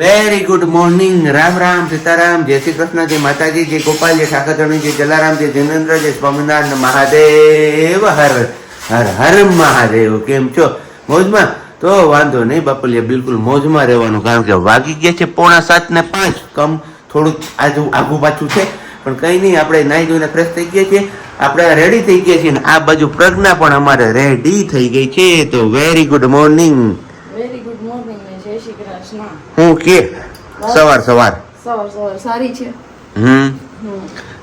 Very good morning. Ram Ram, Sitaram, જય શ્રી કૃષ્ણ, જય માતાજી, જય ગોપાલ, જય ઠાકરધણી, જય જલારામ, જય જિનેન્દ્ર, જય સ્વામિનારાયણ મહાદેવ. હર હર હર મહાદેવ. કેમ છો? મોજમાં? તો વાંધો નહીં બાપલિયા, બિલકુલ મોજમાં રહેવાનું, કારણ કે વાગી ગયા છે 6:45 કમ થોડુંક આગુ પાછું છે, પણ કંઈ નહીં. આપણે નાહી ધોઈને ફ્રેશ થઈ ગયા છીએ, આપણે રેડી થઈ ગયા છીએ, આ બાજુ પ્રજ્ઞા પણ અમારે રેડી થઈ ગઈ છે. તો very good morning. Very good morning ને જય શ્રી કૃષ્ણ. હું કે સવાર સવાર સારી છે.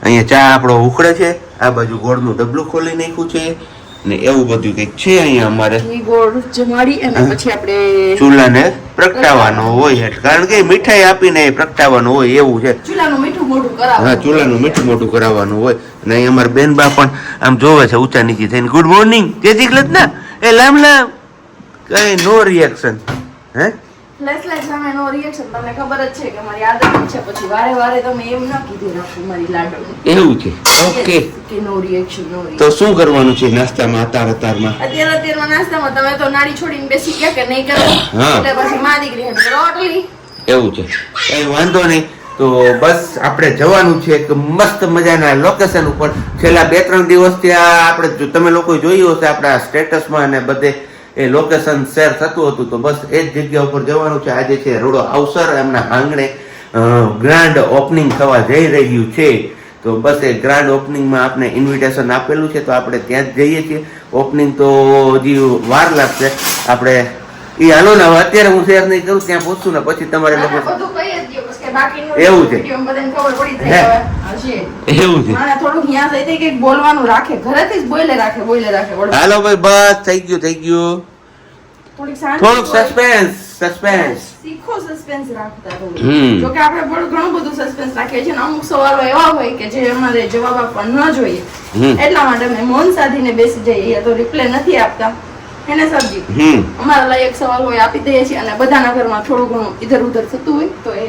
અહીંયા ચા આપણો ઉકળે છે, આ બાજુ ગોળનું ડબલું ખોલી નાખ્યું છે ને એવું બધું કંઈક છે અહીંયા અમારે. ઈ ગોળ જમાડી અને પછી આપણે ચૂલાને પ્રગટાવવાનો હોય, કારણ કે મીઠાઈ આપીને પ્રગટાવવાનું હોય એવું છે. ચૂલાનું મીઠું મોઢું કરાવવાનું. હા, ચૂલાનું મીઠું મોઢું કરાવવાનું હોય. અને અહીં અમારા બેનબા પણ આમ જોવે છે ઊંચા નીચી થઈને. ગુડ મોર્નિંગ જય શ્રી કૃષ્ણ. એ લામ લામ, કઈ નો રિએક્શન. હે ફ્લેશ સામે નો રિએક્શન. તમને ખબર જ છે કે મારી આદત છે, પછી વારે વારે તમે એમ ન કીધું રાખો મારી લાડો. એવું છે. ઓકે, કે નો રિએક્શન તો શું કરવાનું છે નાસ્તામાં અત્યારમાં? અત્યારમાં નાસ્તામાં તમે તો નાડી છોડીને બેસી ગયા કે નહીં કરો, એટલે પછી મા દીકરી રોટલી. એવું છે, કઈ વાંધો નહીં. તો બસ આપણે જવાનું છે એક મસ્ત મજાના લોકેશન ઉપર. છેલ્લા 2-3 દિવસથી આપણે તમે લોકો જોયું હશે આપણા સ્ટેટસમાં અને બધે એ લોકેશન શેર થતું હતું, તો બસ એ જ જગ્યા ઉપર જવાનું છે. આજે છે રોડો અવસર, એમના આંગણે ગ્રાન્ડ ઓપનિંગ થવા જઈ રહ્યું છે. તો બસ એ ગ્રાન્ડ ઓપનિંગમાં આપણે ઇન્વિટેશન આપેલું છે, તો આપણે ત્યાં જ જઈએ છીએ. ઓપનિંગ તો હજી વાર લાગશે. આપણે એ હાલો ને, હવે અત્યારે હું શેર નહીં કરું, ત્યાં પહોંચું ને પછી તમારે લોકો એવું છે. એવું છે, બોલવાનું રાખે, ઘરેથી જ બોલે રાખે. હાલો ભાઈ, બસ થઈ ગયું. થોડુંક સસ્પેન્સ શીખો, સસ્પેન્સ રાખતા થોડું. જો કે આપણે ઘણું બધું સસ્પેન્સ રાખીએ છીએ, અમુક સવાલો એવા હોય કે જે અમારે જવાબ આપવા ન જોઈએ, એટલા માટે અમે મૌન સાધીને બેસી જઈએ, તો રિપ્લે નથી આપતા. એને સરજી અમારા લાયક સવાલ હોય આપી દઈએ છીએ, અને બધાના ઘરમાં થોડું ઘણું ઇધર ઉધર થતું હોય તો એ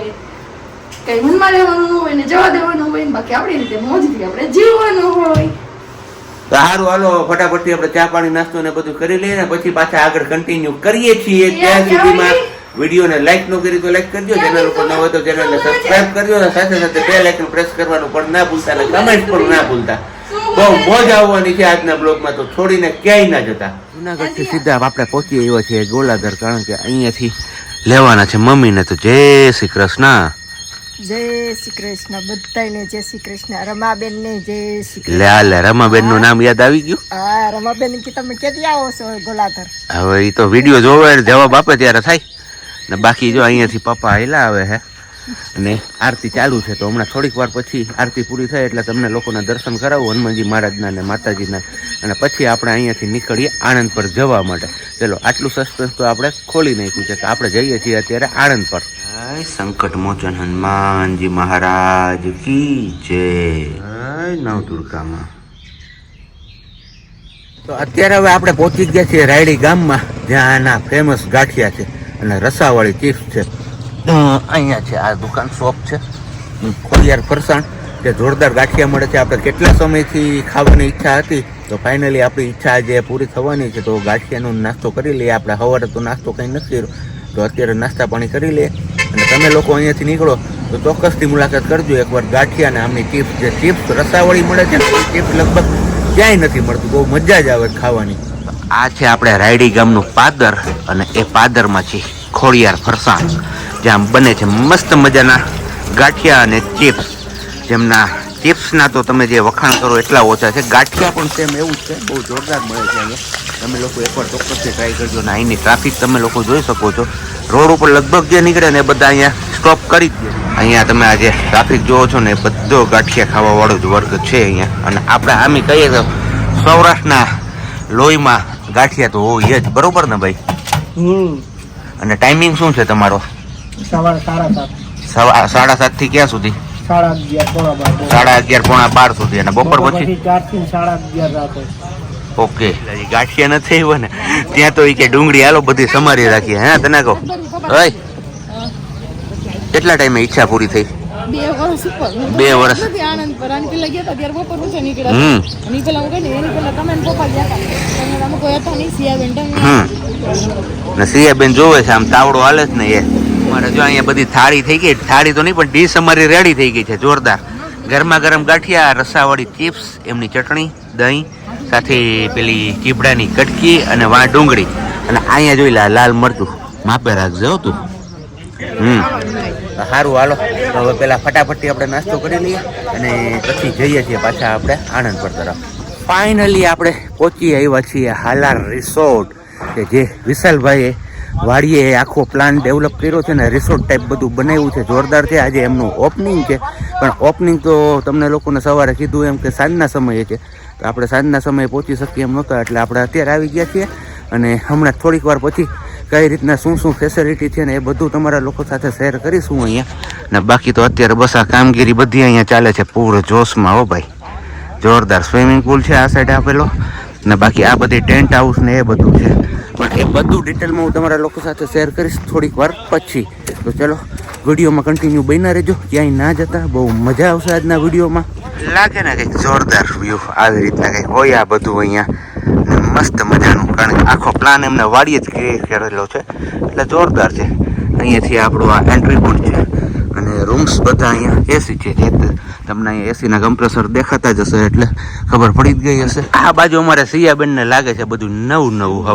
કઈ મનમાં રહેવાનું હોય ને જવા દેવાનું હોય, બાકી આપણી રીતે મોજથી આપણે જીવવાનું હોય. સારું, હાલો ફટાફટથી આપણે ચા પાણી નાસ્તો ને બધું કરી લઈએ ને પછી પાછા આગળ કન્ટિન્યુ કરીએ છીએ. ત્યાં સુધીમાં વિડીયોને લાઈક ન કરી તો લાઈક કરજો, ચેનલ ઉપર ન હોય તો ચેનલને સબસ્ક્રાઇબ કરજો, અને સાથે સાથે બેલ આઇકન પ્રેસ કરવાનું પણ ના ભૂલતા, અને કમેન્ટ પણ ના ભૂલતા. બહુ મોજ આવવાની છે આજના બ્લોગમાં, તો છોડીને ક્યાંય ના જતા. જુનાગઢથી સીધા આપણે પહોંચી આવ્યા છીએ ગોલાધર, કારણ કે અહીંયાથી લેવાના છે મમ્મીને. તો જય શ્રી કૃષ્ણ. જય શ્રી કૃષ્ણ બધાને. જય શ્રી કૃષ્ણ. રમાબેન ને જય શ્રી કૃષ્ણ. લે રમાબેન નું નામ યાદ આવી ગયું? હા, રમાબેન કે તમે ક્યાંથી આવો છો ગોલાધર? હવે એ તો વિડીયો જોવે જવાબ આપે ત્યારે થાય ને. બાકી જો અહીંયાથી પપ્પા આયલા આવે હે અને આરતી ચાલુ છે, તો હમણાં થોડીક વાર પછી આરતી પૂરી થાય એટલે તમને લોકોને દર્શન કરાવું હનુમાનજી મહારાજના ને માતાજીના, અને પછી આપણે અહીંયાથી નીકળીએ આણંદ પર જવા માટે. ચલો, આટલું સસ્પેન્સ તો આપણે ખોલી નાખ્યું છે કે આપણે જઈએ છીએ અત્યારે આણંદ પર. સંકટ મોચન હનુમાનજી મહારાજ કી જય. નવદુર્ગામાં તો અત્યારે હવે આપણે પહોંચી ગયા છીએ રાયડી ગામમાં, જ્યાં આના ફેમસ ગાંઠિયા છે અને રસાવાળી ચીપ્સ છે. અહીંયા છે આ દુકાન, શોપ છે ખોડિયાર ફરસાણ, જે જોરદાર ગાંઠિયા મળે છે. આપણે કેટલા સમયથી ખાવાની ઈચ્છા હતી, તો ફાઇનલી આપણી ઈચ્છા આજે પૂરી થવાની છે. તો ગાંઠિયાનો નાસ્તો કરી લઈએ. આપણે સવારે તો નાસ્તો કંઈ નથી કર્યો, તો અત્યારે નાસ્તા પાણી કરી લઈએ. અને તમે લોકો અહીંયાથી નીકળો તો ચોક્કસથી મુલાકાત કરજો એકવાર ગાંઠિયા અને આમની ચિપ્સ. જે ચિપ્સ રસાવાળી મળે છે ને, ચિપ્સ લગભગ ક્યાંય નથી મળતું, બહુ મજા જ આવે ખાવાની. આ છે આપણે રાયડી ગામનું પાદર, અને એ પાદરમાં છે ખોડિયાર ફરસાણ, જ્યાં બને છે મસ્ત મજાના ગાંઠિયા અને ચિપ્સ. જેમના ચિપ્સના તો તમે જે વખાણ કરો એટલા ઓછા છે, ગાંઠિયા પણ સેમ એવું જ છે, બહુ જોરદાર મળે છે અહીંયા. તમે લોકો એકવાર ચોક્કસથી ટ્રાય કરજો. ને અહીંની ટ્રાફિક તમે લોકો જોઈ શકો છો. રોડ ઉપર લગભગ જે નીકળે ને એ બધા અહીંયા સ્ટોપ કરી જ દે. અહીંયા તમે આજે ટ્રાફિક જોવો છો ને, એ બધો ગાંઠિયા ખાવાવાળો જ વર્ગ છે અહીંયા. અને આપણે આમી કહીએ તો સૌરાષ્ટ્રના લોહીમાં ગાંઠિયા તો હોય જ, બરોબર ને ભાઈ? અને ટાઈમિંગ શું છે તમારો? સવારે 7:30 થી ક્યાં સુધી? 11:30 પોણા 12 સુધી. અને બપોર પછી 4 થી 11:30 રાતે. ઓકે, ગાંઠિયા નથી આવ્યો ને ત્યાં તો એ કે ડુંગળી હાલો બધી સમારી રાખીએ. હે તને કહો, કેટલા ટાઈમે ઈચ્છા પૂરી થઈ? 2 વર્ષ ઉપર. 2 વર્ષ. આનંદ પર આને પેલા ગયા હતા ત્યારે બપોર પછી નીકળ્યા. અને પેલા હું ગઈ એની પેલા તમે પપ્પા ગયા હતા, અમે કોઈ હતા નહીં. સિયાબેન ને સિયાબેન જોવે છે આમ તાવડો હાલે જ ને એ અમારે જો અહીંયા બધી થાળી થઈ ગઈ, થાળી તો નહીં પણ ડીશ અમારી રેડી થઈ ગઈ છે જોરદાર. ગરમા ગરમ ગાંઠિયા, રસાવાળી ચિપ્સ, એમની ચટણી, દહીં સાથે પેલી ચીબડાની કટકી અને વા ડુંગળી અને અહીંયા જોઈ લાલ મરચું માપે રાખજો તું. સારું હાલો તો હવે પેલા ફટાફટથી આપણે નાસ્તો કરી લઈએ અને પછી જઈએ છીએ પાછા આપણે આણંદપુર તરફ. ફાઇનલી આપણે પહોંચી આવ્યા છીએ હાલાર રિસોર્ટ કે જે વિશાલભાઈએ વાડીએ આખો પ્લાન ડેવલપ કર્યો છે ને રિસોર્ટ ટાઈપ બધું બનાવ્યું છે, જોરદાર છે. આજે એમનું ઓપનિંગ છે પણ ઓપનિંગ તો તમને લોકોને સવારે કીધું એમ કે સાંજના સમયે છે, તો આપણે સાંજના સમયે પહોંચી શકીએ એમ નહોતા એટલે આપણે અત્યારે આવી ગયા છીએ અને હમણાં થોડીક વાર પછી કઈ રીતના શું ફેસિલિટી છે ને એ બધું તમારા લોકો સાથે શેર કરીશું અહીંયા. ને બાકી તો અત્યારે બસ આ કામગીરી બધી અહીંયા ચાલે છે પૂરો જોશમાં. હો ભાઈ જોરદાર સ્વિમિંગ પુલ છે આ સાઈડ આપેલો ને બાકી આ બધી ટેન્ટ હાઉસ ને એ બધું છે, પણ એ બધું ડિટેલમાં હું તમારા લોકો સાથે શેર કરીશ થોડીક વાર પછી. તો ચલો વિડીયોમાં કન્ટિન્યુ બન્યા રહેજો, ક્યાંય ના જતા, બહુ મજા આવશે આજના વિડીયોમાં. લાગે ને કંઈક જોરદાર વ્યૂ આવી રીતના કંઈક હોય આ બધું અહીંયા મસ્ત મજાનું, કારણ કે આખો પ્લાન એમને વાડીએ જ ક્રિએટ કરેલો છે એટલે જોરદાર છે. અહીંયાથી આપણું આ એન્ટ્રી પોઈન્ટ છે અને રૂમ્સ બધા અહીંયા એસી છે, તમને અહીંયા એસીના કમ્પ્રેસર દેખાતા જ હશે એટલે ખબર પડી જ ગઈ હશે. આ બાજુ અમારે સિયાબેનને લાગે છે બધું નવું હવે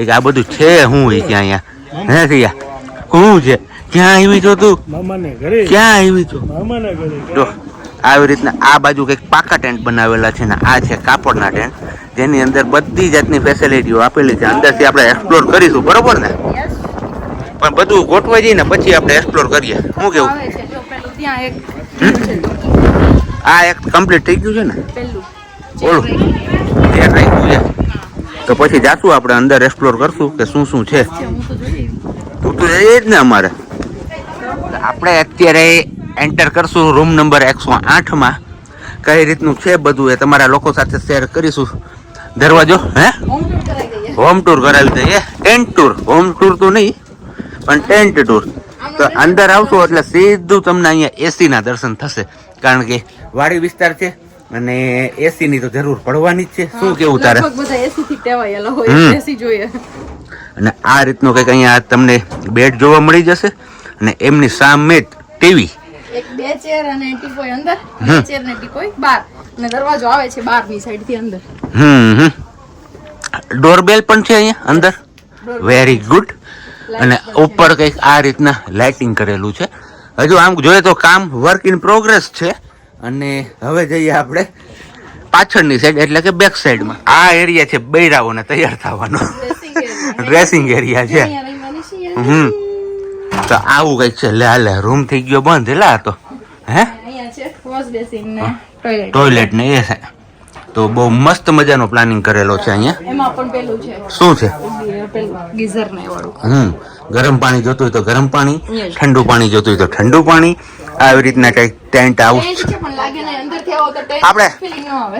એક આ બધું છે હું એ ક્યાં અહીંયા હે સિયા શું છે, ક્યાં આવી છો તું, ક્યાં આવી છો? જો આવી રીતના આ બાજુ કંઈક પાકા ટેન્ટ બનાવેલા છે ને આ છે કાપડના ટેન્ટ જેની અંદર બધી જાતની ફેસિલિટીઓ આપેલી છે. અંદરથી આપણે એક્સપ્લોર કરીશું બરોબર ને, પણ બધું ગોઠવાઈ જઈને પછી આપણે એક્સપ્લોર કરીએ. શું કેવું? આ એક કમ્પ્લીટ થઈ ગયું છે ને ઓલું એ રાખ્યું છે, તો પછી જાશું આપણે અંદર એક્સપ્લોર કરશું કે શું છે. તું તો એ જ ને અમારે આપણે અત્યારે એન્ટર કરશું રૂમ નંબર 108માં. કઈ રીતનું છે બધું એ તમારા લોકો સાથે શેર કરીશું. દરવાજો હે હોમ ટૂર કરાવી દઈએ, ટેન્ટ ટૂર, હોમ ટૂર તો નહીં પણ ટેન્ટ ટૂર. તો અંદર આવશો એટલે સીધું તમને અહીંયા એસીના દર્શન થશે, કારણ કે વાડી વિસ્તાર છે અને એસી ની તો જરૂર પડવાની જ છે. શું કેવું તારે? અને આ રીતનું કંઈક અહીંયા તમને બેડ જોવા મળી જશે અને એમની સામે ટીવી, એક બે ચેર અને ટીપોય અંદર, બે ચેર ને ટીપોય બહાર અને દરવાજો આવે છે બહારની સાઈડ થી અંદર. ડોરબેલ પણ છે અહીંયા અંદર, વેરી ગુડ. અને ઉપર કંઈક આ રીતના લાઇટિંગ કરેલું છે. હજુ આમ જોઈએ તો કામ વર્ક ઇન પ્રોગ્રેસ છે. અને હવે જઈએ આપણે પાછળની સાઈડ એટલે કે બેક સાઈડમાં. આ એરિયા છે બૈરાઓને તૈયાર થવાનો ડ્રેસિંગ એરિયા છે. તો આવું કઈક છે. લે હાલે રૂમ થઈ ગયો બંધ લા તો હે ટોયલેટ ને એ છે. તો બહુ મસ્ત મજાનો પ્લાનિંગ કરેલો છે અહીંયા. એમાં પણ પેલું છે શું છે ગીઝર ને વાળું. ગરમ પાણી જોતું હોય તો ગરમ પાણી, ઠંડુ પાણી જોતું હોય તો ઠંડુ પાણી. આવી રીતના કઈક ટેન્ટ હાઉસ આપણે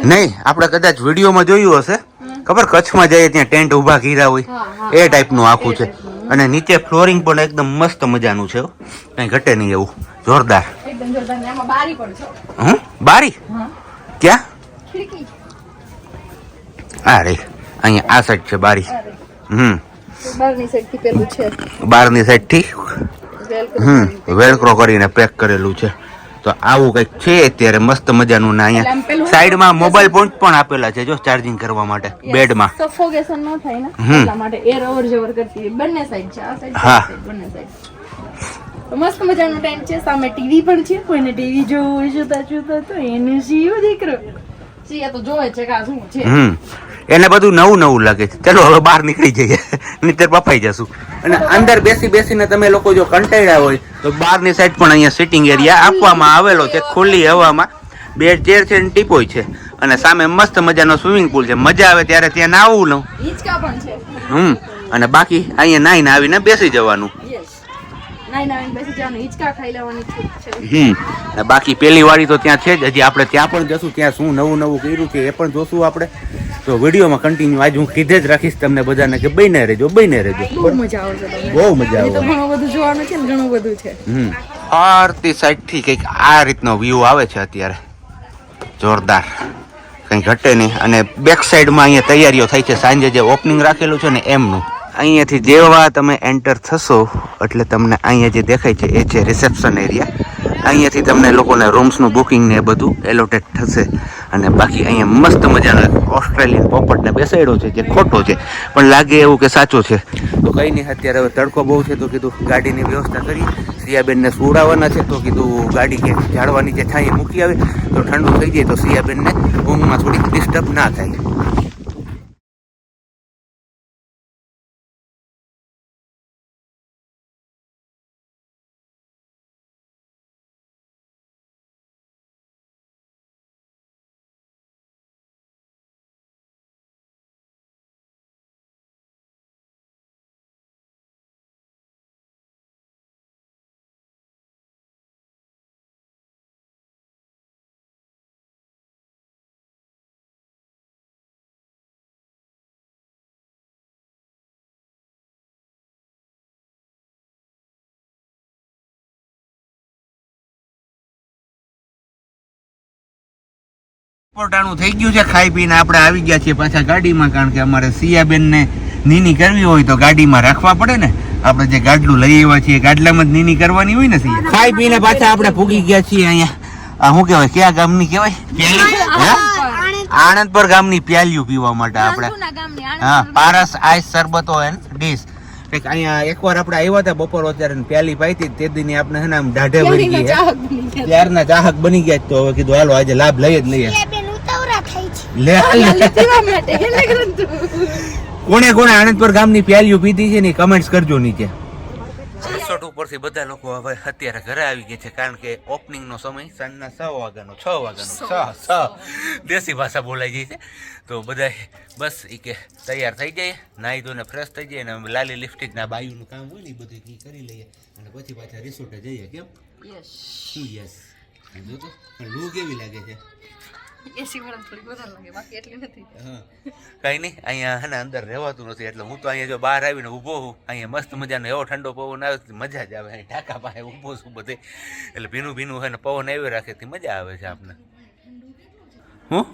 નહીં, આપણે કદાચ વિડીયોમાં જોયું હશે ખબર, કચ્છમાં જઈએ ત્યાં ટેન્ટ ઉભા કર્યા હોય એ ટાઈપનું આખું છે. અને નીચે ફ્લોરિંગ પણ એકદમ મસ્ત મજાનું છે, કઈ ઘટે નહીં એવું, જોરદાર. બારી ક્યાં? આ રે અહીંયા આ સાઈડ છે બારી. બારની સાઈડ થી વેલક્રો કરીને પેક કરેલું છે. તો આવું કઈક છે અત્યારે મસ્ત મજાનું. ને અહીંયા સાઈડમાં મોબાઈલ પોઈન્ટ પણ આપેલા છે જો ચાર્જિંગ કરવા માટે બેડમાં. સફોકેશન ન થાય ને એટલા માટે એર અવર જવર કરતી બંને સાઈડ છે, આ સાઈડ હા બંને સાઈડ. મસ્ત મજાનો ટેન્ટ છે, સામે ટીવી પણ છે. કોઈને ટીવી જોવું જોતા તો એને જીવ દીકરો સિયા તો જોવે છે કે આ શું છે. એને બધું નવું લાગે છે. ચલો હવે બહાર નીકળી જઈએ, નીતર બફાઈ જશું. અને અંદર બેસીને તમે લોકો જો કંટાળ્યા હોય તો બહારની સાઈડ પણ અહીંયા સિટિંગ એરિયા આપવામાં આવેલો છે, ખુલ્લી હવામાં. બે ચેર છે, ટીપોય છે અને સામે મસ્ત મજાનો સ્વિમિંગ પુલ છે. મજા આવે ત્યારે ત્યાં નાવું લઉં. હિંચકા પણ છે. અને બાકી અહીંયા નાઈને આવીને બેસી જવાનું. બાકી પેલી વાડી તો ત્યાં છે જ. હજી આપણે ત્યાં પણ જશું, ત્યાં શું નવું કર્યું છે એ પણ જોશું આપણે. તો વિડીયોમાં કન્ટિન્યુ આજ હું કીધે જ રાખીશ તમને બધાને કે બને રહેજો. બહુ મજા આવશે, બહુ મજા આવશે. ઘણું બધું જોવાનું છે ને ઘણું બધું છે. આરતી સાઈડ થી કઈક આ રીતનો વ્યૂ આવે છે અત્યારે, જોરદાર, કઈ ઘટે નહીં. અને બેક સાઈડમાં અહીંયા તૈયારીઓ થઈ છે સાંજે જે ઓપનિંગ રાખેલું છે ને એમનું. અહીંયાથી જેવા તમે એન્ટર થશો એટલે તમને અહીંયા જે દેખાય છે એ છે રિસેપ્શન એરિયા. અહીંયાથી તમને લોકોને રૂમ્સનું બુકિંગ ને એ બધું એલોટેડ થશે. અને બાકી અહીંયા મસ્ત મજાનો ઓસ્ટ્રેલિયન પોપટને બેસાડ્યો છે જે ખોટો છે પણ લાગે એવું કે સાચો છે. તો કંઈ નહીં, અત્યારે હવે તડકો બહુ છે તો કીધું ગાડીની વ્યવસ્થા કરી. સિયાબેનને સુવડાવવાના છે તો કીધું ગાડી કે ઝાડવા નીચે છાંયે મૂકી આવે તો ઠંડુ થઈ જાય તો સિયાબેનને ઊંઘમાં થોડીક ડિસ્ટર્બ ના થાય. પોટાણું થઈ ગયું છે, ખાઈ પીને આપણે આવી ગયા છીએ પાછા ગાડીમાં. કારણ કે અમારે સિયાબેનને નીની કરવી હોય તો ગાડીમાં રાખવા પડે ને. આપણે જે ગાડલું લઈ આવ્યા છીએ ગાડલામાં જ નીની કરવાની હોય ને. સિયા ખાઈ પીને પાછા આપણે પૂગી ગયા છીએ અહીંયા. શું કહેવાય, કયા ગામની કહેવાય? આણંદપર ગામની પ્યાલીઓ પીવા માટે આપણે. હા, પારસ આઈસ શરબતો એન્ડ ડીશ. અહીંયા એકવાર આપણે આવ્યા હતા બપોર અત્યારે પ્યાલી પાઈ હતી તે દીની આપણે હે ને આમ દાઢે ભરી ગયા, ત્યારના ચાહક બની ગયા. તો હવે કીધું હાલો આજે લાભ લઈ જ લઈએ. કોને કોને આણંદપુર ગામની પ્યાલીઓ પીધી છે ને કમેન્ટ્સ કરજો નીચે. રિસોર્ટ ઉપરથી બધા લોકો હવે અત્યારે ઘરે આવી ગયા છે કારણ કે ઓપનિંગ નો સમય સાંજના 6 વાગ્યાનો 6 દેશી ભાષા બોલાઈ જાય છે. તો બધા બસ ઈ કે તૈયાર થઈ જાય, નાહી ધોઈને ફ્રેશ થઈ જાય અને લાલી લિપસ્ટિક ના બાયુનું કામ હોય ને બધું ઈ કરી લઈએ અને પછી પાછા રિસોર્ટે જઈએ. કેમ? યસ. જો તો લૂ કેવી લાગે છે? એસી વાળા થોડી વધારે લાગે, બાકી એટલી નથી. કઈ નહીં, અહીંયા હે ને અંદર રહેવાતું નથી એટલે હું તો અહીંયા જો બહાર આવીને ઊભો હું. અહીંયા મસ્ત મજાનો એવો ઠંડો પવન આવે મજા જ આવે. અહીં ઢાકા પાસે ઊભો છું બધે એટલે ભીનું ભીનું હે ને પવન આવી રાખે તે મજા આવે છે આપને. હું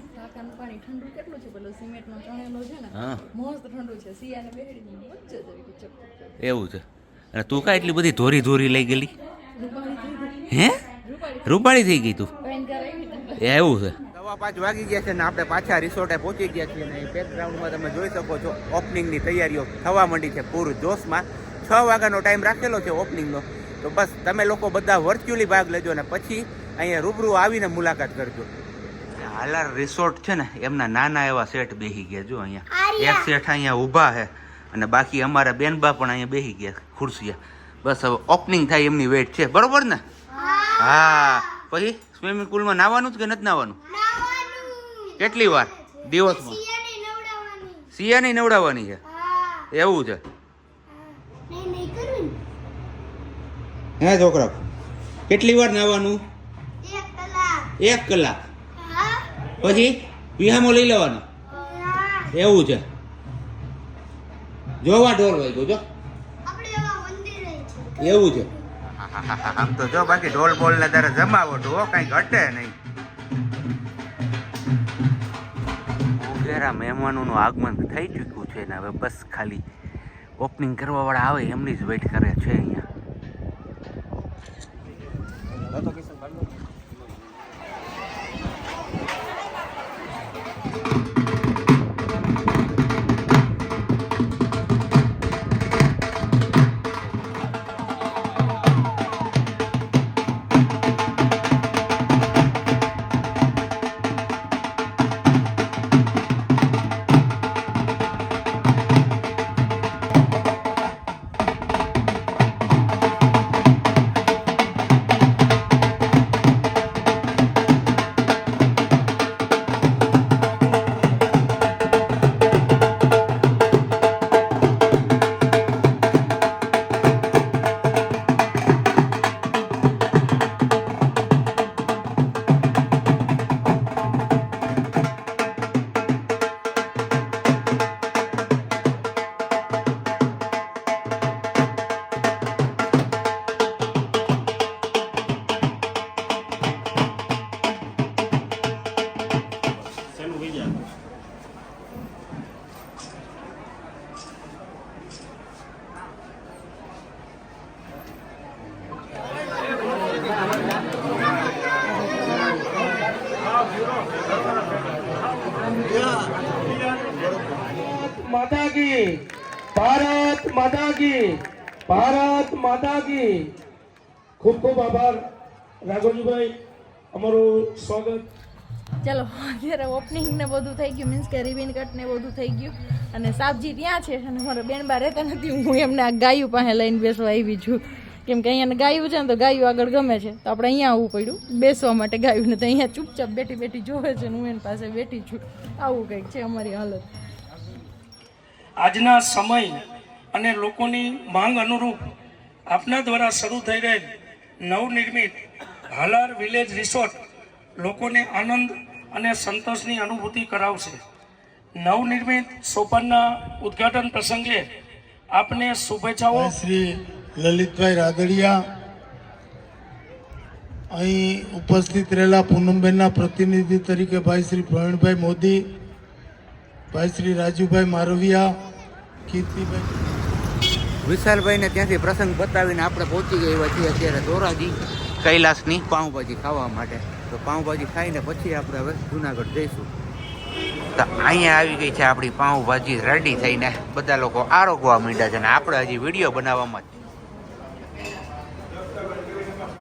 પાણી ઠંડુ કેટલું છે, પેલો સિમેન્ટ નો ચણેલો છે ને, મસ્ત ઠંડુ છે. સિયાને બેહડી વચ્ચે જ એવું છે. અને તું કા એટલી બધી ધોરી ધોરી લઈ ગયેલી? હે, રૂપાળી થઈ ગઈ તું? એવું છે. 5 વાગી ગયા છે ને આપણે પાછા રિસોર્ટે પહોંચી ગયા છીએ ને બેકગ્રાઉન્ડમાં તમે જોઈ શકો છો ઓપનિંગની તૈયારીઓ થવા માંડી છે પૂરું જોશમાં. 6 વાગ્યાનો ટાઈમ રાખેલો છે ઓપનિંગનો. તો બસ તમે લોકો બધા વર્ચ્યુઅલી ભાગ લેજો ને પછી અહીંયા રૂબરૂ આવીને મુલાકાત કરજો. હાલાર રિસોર્ટ છે ને એમના નાના એવા સેટ બેસી ગયા. જો અહીંયા એક સેટ અહીંયા ઊભા છે અને બાકી અમારા બેનબા પણ અહીંયા બેસી ગયા ખુરશીયા. બસ હવે ઓપનિંગ થાય એમની વેટ છે, બરોબર ને? હા. પછી સ્વિમિંગ પુલમાં નાવાનું જ કે નથી નાવાનું? કેટલી વાર દિવસમાં? સિયાની નવડાવવાની છે? એવું છે. હે છોકરા, કેટલી વાર નાવાનું? 1 કલાક. પછી વિહામો લઈ લેવાનો? એવું છે. જોવા ઢોલ વાગ્યો જો. એવું છે. આમ તો જો બાકી ઢોલ બોલ ને તારે જમાવો તો કઈ ઘટે નહીં. મહેમાનોનું આગમન થઈ ચૂક્યું છે ને હવે બસ ખાલી ઓપનિંગ કરવા વાળા આવે એમની જ વેઇટ કરે છે અહીંયા. ભારત માતા કી, ભારત માતા કી. ખૂબ ખૂબ આભાર રાઘવજીભાઈ, અમારું સ્વાગત. ચલો અત્યારે ઓપનિંગ ને બધું થઈ ગયું, મીન્સ કે રિબિન કટ ને બધું થઈ ગયું અને સાબજી ત્યાં છે અને મારા બેનબા રહેતા નથી. હું એમને આ ગાયું પાસે લઈને બેસવા આવી છું, કેમ કે અહીંયા ગાયું છે ને તો ગાયું આગળ ગમે છે, તો આપણે અહીંયા આવવું પડ્યું બેસવા માટે ગાયું ને. તો અહીંયા ચૂપચાપ બેઠી બેઠી જોવે છે ને હું એની પાસે બેઠી છું. આવું કંઈક છે અમારી હાલત. આજના સમય અને લોકોની માંગ અનુરૂપ આપના દ્વારા શરૂ થઈ રહેલ નવનિર્મિત હાલાર વિલેજ રિસોર્ટ લોકોને આનંદ અને સંતોષની અનુભૂતિ કરાવશે. નવનિર્મિત સોપાનના ઉદ્ઘાટન પ્રસંગે આપને શુભેચ્છાઓ. શ્રી લલિતભાઈ રાદડિયા, અહીં ઉપસ્થિત રહેલા પૂનમબેનના પ્રતિનિધિ તરીકે ભાઈ શ્રી પ્રવીણભાઈ મોદી, ભાઈ શ્રી રાજુભાઈ મારવિયા, કીર્તિભાઈ. વિશાલભાઈને ત્યાંથી પ્રસંગ બતાવીને આપણે પહોંચી ગયા છીએ અત્યારે ધોરાજી કૈલાસની પાઉંભાજી ખાવા માટે. તો પાઉંભાજી ખાઈને પછી આપણે હવે જુનાગઢ જઈશું. તો અહીંયા આવી ગઈ છે આપણી પાઉંભાજી રેડી થઈને, બધા લોકો આરોગવા માંડ્યા છે અને આપણે હજી વિડીયો બનાવવામાં